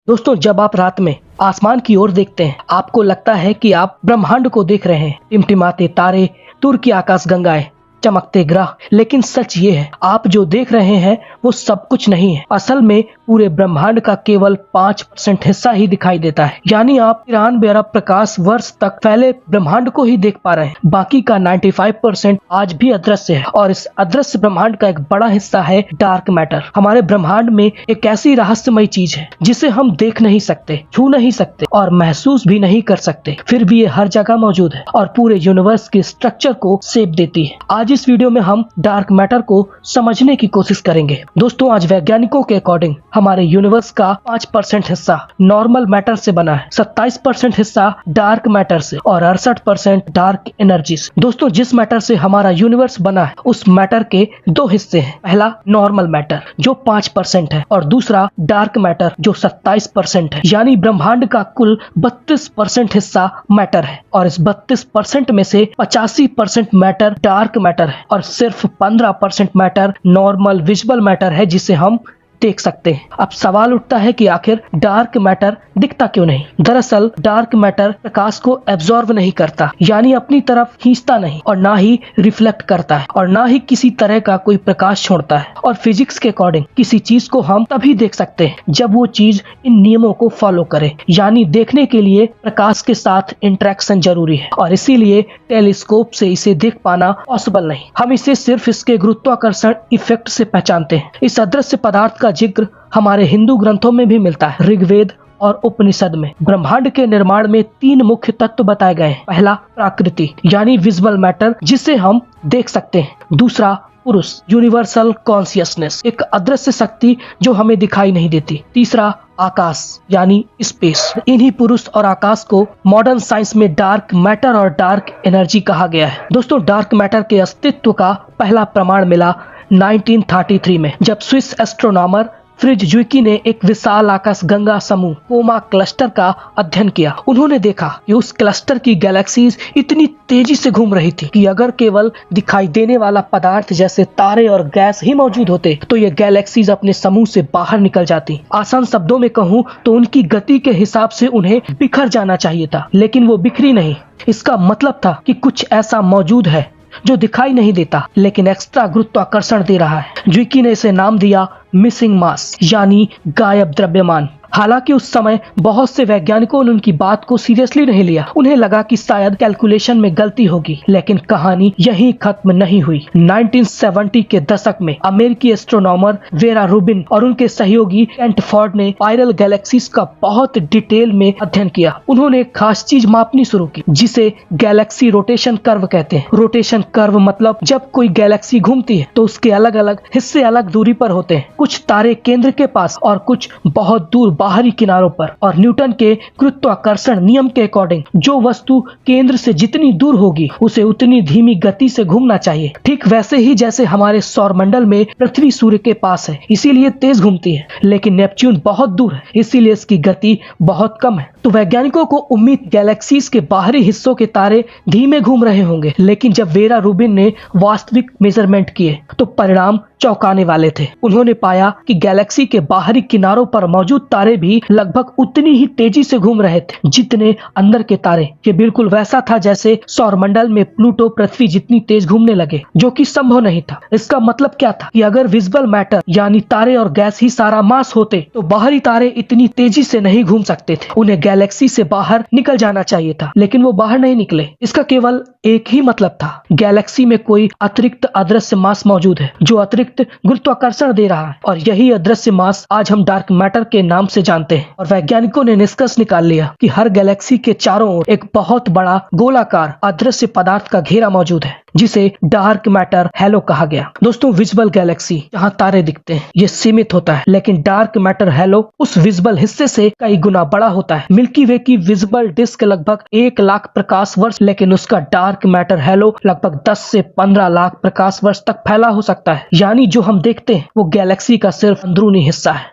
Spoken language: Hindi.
दोस्तों, जब आप रात में आसमान की ओर देखते हैं, आपको लगता है कि आप ब्रह्मांड को देख रहे हैं। टिमटिमाते तारे, दूर की आकाशगंगाएं, चमकते ग्रह। लेकिन सच ये है, आप जो देख रहे हैं वो सब कुछ नहीं है। असल में पूरे ब्रह्मांड का केवल 5% हिस्सा ही दिखाई देता है। यानी आप 93 अरब प्रकाश वर्ष तक फैले ब्रह्मांड को ही देख पा रहे हैं। बाकी का 95% आज भी अदृश्य है। और इस अदृश्य ब्रह्मांड का एक बड़ा हिस्सा है डार्क मैटर। हमारे ब्रह्मांड में एक ऐसी रहस्यमय चीज है जिसे हम देख नहीं सकते, छू नहीं सकते और महसूस भी नहीं कर सकते। फिर भी ये हर जगह मौजूद है और पूरे यूनिवर्स के स्ट्रक्चर को शेप देती है। आज इस वीडियो में हम डार्क मैटर को समझने की कोशिश करेंगे। दोस्तों, आज वैज्ञानिकों के अकॉर्डिंग हमारे यूनिवर्स का 5% हिस्सा नॉर्मल मैटर से बना है, 27% हिस्सा डार्क मैटर से और 68% डार्क एनर्जी से। दोस्तों, जिस मैटर से हमारा यूनिवर्स बना है उस मैटर के दो हिस्से हैं। पहला नॉर्मल मैटर जो 5% है और दूसरा डार्क मैटर जो 27% है। यानी ब्रह्मांड का कुल 32% हिस्सा मैटर है और इस 32% में से 85% मैटर डार्क मैटर है और सिर्फ 15% मैटर नॉर्मल विजिबल मैटर है जिसे हम देख सकते हैं। अब सवाल उठता है कि आखिर डार्क मैटर दिखता क्यों नहीं। दरअसल डार्क मैटर प्रकाश को एब्जॉर्ब नहीं करता, यानी अपनी तरफ खींचता नहीं और ना ही रिफ्लेक्ट करता है और ना ही किसी तरह का कोई प्रकाश छोड़ता है। और फिजिक्स के अकॉर्डिंग किसी चीज को हम तभी देख सकते हैं जब वो चीज इन नियमों को फॉलो करे। यानी देखने के लिए प्रकाश के साथ इंटरेक्शन जरूरी है और इसीलिए टेलीस्कोप से इसे देख पाना पॉसिबल नहीं। हम इसे सिर्फ इसके गुरुत्वाकर्षण इफेक्ट से पहचानते हैं। इस अदृश्य पदार्थ का जिक्र हमारे हिंदू ग्रंथों में भी मिलता है। ऋग्वेद और उपनिषद में ब्रह्मांड के निर्माण में 3 मुख्य तत्व बताए गए हैं। पहला प्रकृति यानी विजिबल मैटर जिसे हम देख सकते हैं। दूसरा पुरुष यूनिवर्सल कॉन्शियसनेस, एक अदृश्य शक्ति जो हमें दिखाई नहीं देती। तीसरा आकाश यानी स्पेस। इन्हीं पुरुष और आकाश को मॉडर्न साइंस में डार्क मैटर और डार्क एनर्जी कहा गया है। दोस्तों, डार्क मैटर के अस्तित्व का पहला प्रमाण मिला 1933 में, जब स्विस एस्ट्रोनॉमर फ्रिज ज्विकी ने एक विशाल आकाशगंगा समूह कोमा क्लस्टर का अध्ययन किया। उन्होंने देखा कि उस क्लस्टर की गैलेक्सीज इतनी तेजी से घूम रही थी कि अगर केवल दिखाई देने वाला पदार्थ जैसे तारे और गैस ही मौजूद होते तो ये गैलेक्सीज अपने समूह से बाहर निकल जाती। आसान शब्दों में कहूँ तो उनकी गति के हिसाब से उन्हें बिखर जाना चाहिए था, लेकिन वो बिखरी नहीं। इसका मतलब था कि कुछ ऐसा मौजूद है जो दिखाई नहीं देता लेकिन एक्स्ट्रा गुरुत्वाकर्षण दे रहा है। ज्विकी ने इसे नाम दिया मिसिंग मास यानी गायब द्रव्यमान। हालांकि उस समय बहुत से वैज्ञानिकों ने उनकी बात को सीरियसली नहीं लिया। उन्हें लगा कि शायद कैलकुलेशन में गलती होगी, लेकिन कहानी यहीं खत्म नहीं हुई। 1970 के दशक में अमेरिकी एस्ट्रोनॉमर वेरा रूबिन और उनके सहयोगी केंट फोर्ड ने स्पाइरल गैलेक्सीज का बहुत डिटेल में अध्ययन किया। उन्होंने एक खास चीज मापनी शुरू की जिसे गैलेक्सी रोटेशन कर्व कहते हैं। रोटेशन कर्व मतलब जब कोई गैलेक्सी घूमती है तो उसके अलग अलग हिस्से अलग दूरी पर होते हैं। कुछ तारे केंद्र के पास और कुछ बहुत दूर बाहरी किनारों पर। और न्यूटन के गुरुत्वाकर्षण नियम के अकॉर्डिंग जो वस्तु केंद्र से जितनी दूर होगी उसे उतनी धीमी गति से घूमना चाहिए। ठीक वैसे ही जैसे हमारे सौरमंडल में पृथ्वी सूर्य के पास है, इसीलिए तेज घूमती है, लेकिन नेपच्यून बहुत दूर है, इसीलिए इसकी गति बहुत कम है। तो वैज्ञानिकों को उम्मीद गैलेक्सीज के बाहरी हिस्सों के तारे धीमे घूम रहे होंगे, लेकिन जब वेरा रूबिन ने वास्तविक मेजरमेंट किए तो परिणाम चौंकाने वाले थे। उन्होंने पाया कि गैलेक्सी के बाहरी किनारों पर मौजूद तारे भी लगभग उतनी ही तेजी से घूम रहे थे जितने अंदर के तारे। ये बिल्कुल वैसा था जैसे सौरमंडल में प्लूटो पृथ्वी जितनी तेज घूमने लगे, जो कि संभव नहीं था। इसका मतलब क्या था कि अगर विजिबल मैटर यानी तारे और गैस ही सारा मास होते तो बाहरी तारे इतनी तेजी से नहीं घूम सकते थे। उन्हें गैलेक्सी से बाहर निकल जाना चाहिए था, लेकिन वो बाहर नहीं निकले। इसका केवल एक ही मतलब था, गैलेक्सी में कोई अतिरिक्त अदृश्य मास मौजूद है जो अतिरिक्त गुरुत्वाकर्षण दे रहा है। और यही अदृश्य मास आज हम डार्क मैटर के नाम से जानते हैं। और वैज्ञानिकों ने निष्कर्ष निकाल लिया कि हर गैलेक्सी के चारों ओर एक बहुत बड़ा गोलाकार अदृश्य पदार्थ का घेरा मौजूद है जिसे डार्क मैटर हैलो कहा गया। दोस्तों, विजिबल गैलेक्सी जहां तारे दिखते हैं ये सीमित होता है, लेकिन डार्क मैटर हैलो उस विजिबल हिस्से से कई गुना बड़ा होता है। मिल्की वे की विजिबल डिस्क लगभग 1 लाख प्रकाश वर्ष, लेकिन उसका डार्क मैटर हैलो लगभग 10 से 15 लाख प्रकाश वर्ष तक फैला हो सकता है। यानी जो हम देखते हैं वो गैलेक्सी का सिर्फ अंदरूनी हिस्सा है।